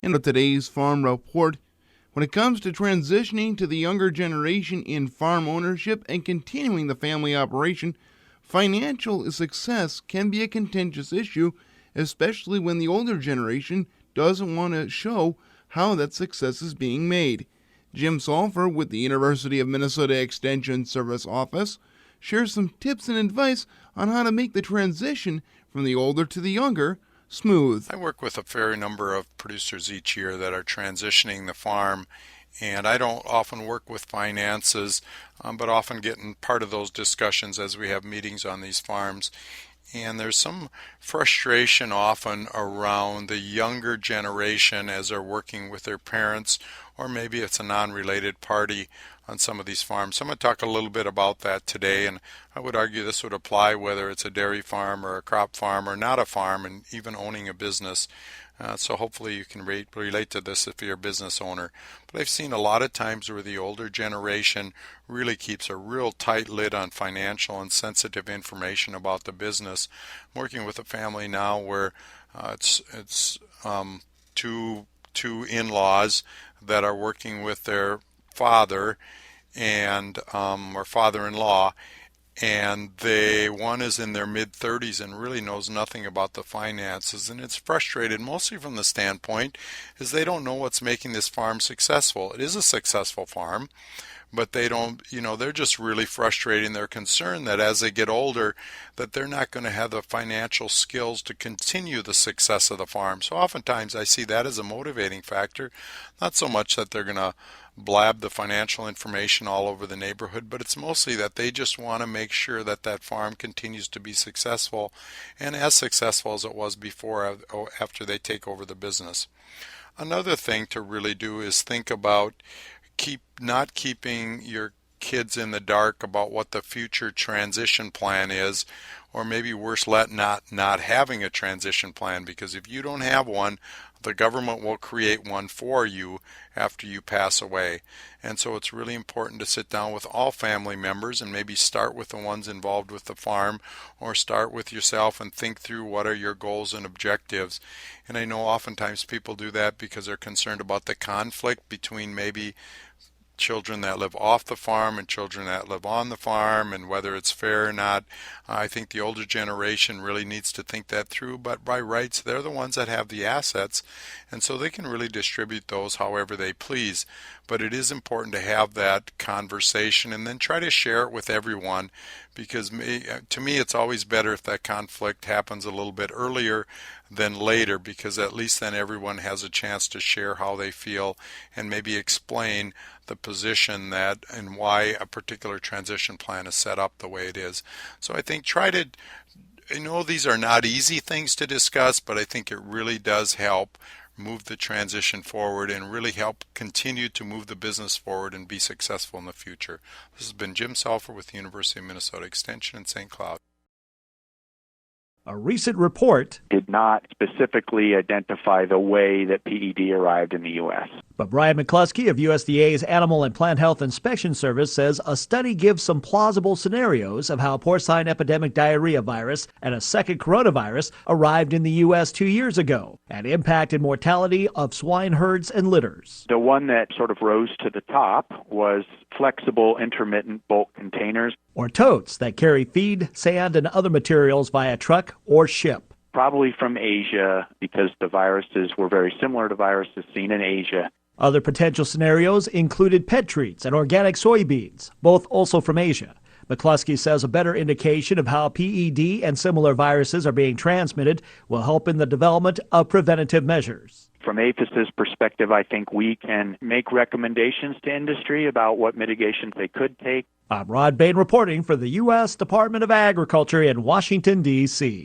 And with today's Farm Report, when it comes to transitioning to the younger generation in farm ownership and continuing the family operation, financial success can be a contentious issue, especially when the older generation doesn't want to show how that success is being made. Jim Salfer with the University of Minnesota Extension Service Office shares some tips and advice on how to make the transition from the older to the younger smooth. I work with a fair number of producers each year that are transitioning the farm, and I don't often work with finances, but often get in part of those discussions as we have meetings on these farms. And there's some frustration often around the younger generation as they're working with their parents, or maybe it's a non-related party on some of these farms. So I'm going to talk a little bit about that today, and I would argue this would apply whether it's a dairy farm or a crop farm or not a farm, and even owning a business. So hopefully you can relate to this if you're a business owner. But I've seen a lot of times where the older generation really keeps a real tight lid on financial and sensitive information about the business. I'm working with a family now where it's two in-laws that are working with their father and or father-in-law, and one is in their mid-30s and really knows nothing about the finances, and it's frustrated mostly from the standpoint is they don't know what's making this farm successful. It is a successful farm, but they don't, they're just really frustrated. They're concerned that as they get older that they're not going to have the financial skills to continue the success of the farm. So oftentimes I see that as a motivating factor, not so much that they're going to blab the financial information all over the neighborhood, but it's mostly that they just want to make sure that that farm continues to be successful and as successful as it was before after they take over the business. Another thing to really do is think about not keeping your kids in the dark about what the future transition plan is, or maybe worse yet, not having a transition plan, because if you don't have one, the government will create one for you after you pass away. And so it's really important to sit down with all family members and maybe start with the ones involved with the farm, or start with yourself and think through what are your goals and objectives. And I know oftentimes people do that because they're concerned about the conflict between maybe children that live off the farm and children that live on the farm, and whether it's fair or not. I think the older generation really needs to think that through, but by rights they're the ones that have the assets, and so they can really distribute those however they please. But it is important to have that conversation and then try to share it with everyone, because to me it's always better if that conflict happens a little bit earlier than later, because at least then everyone has a chance to share how they feel and maybe explain the position that and why a particular transition plan is set up the way it is. So I think these are not easy things to discuss, but I think it really does help move the transition forward and really help continue to move the business forward and be successful in the future. This has been Jim Salfer with the University of Minnesota Extension in St. Cloud. A recent report did not specifically identify the way that PED arrived in the U.S. But Brian McCluskey of USDA's Animal and Plant Health Inspection Service says a study gives some plausible scenarios of how porcine epidemic diarrhea virus and a second coronavirus arrived in the U.S. 2 years ago and impacted mortality of swine herds and litters. The one that sort of rose to the top was flexible intermittent bulk containers, or totes that carry feed, sand, and other materials via truck or ship. Probably from Asia, because the viruses were very similar to viruses seen in Asia. Other potential scenarios included pet treats and organic soybeans, both also from Asia. McCluskey says a better indication of how PED and similar viruses are being transmitted will help in the development of preventative measures. From APHIS's perspective, I think we can make recommendations to industry about what mitigations they could take. I'm Rod Bain reporting for the U.S. Department of Agriculture in Washington, D.C.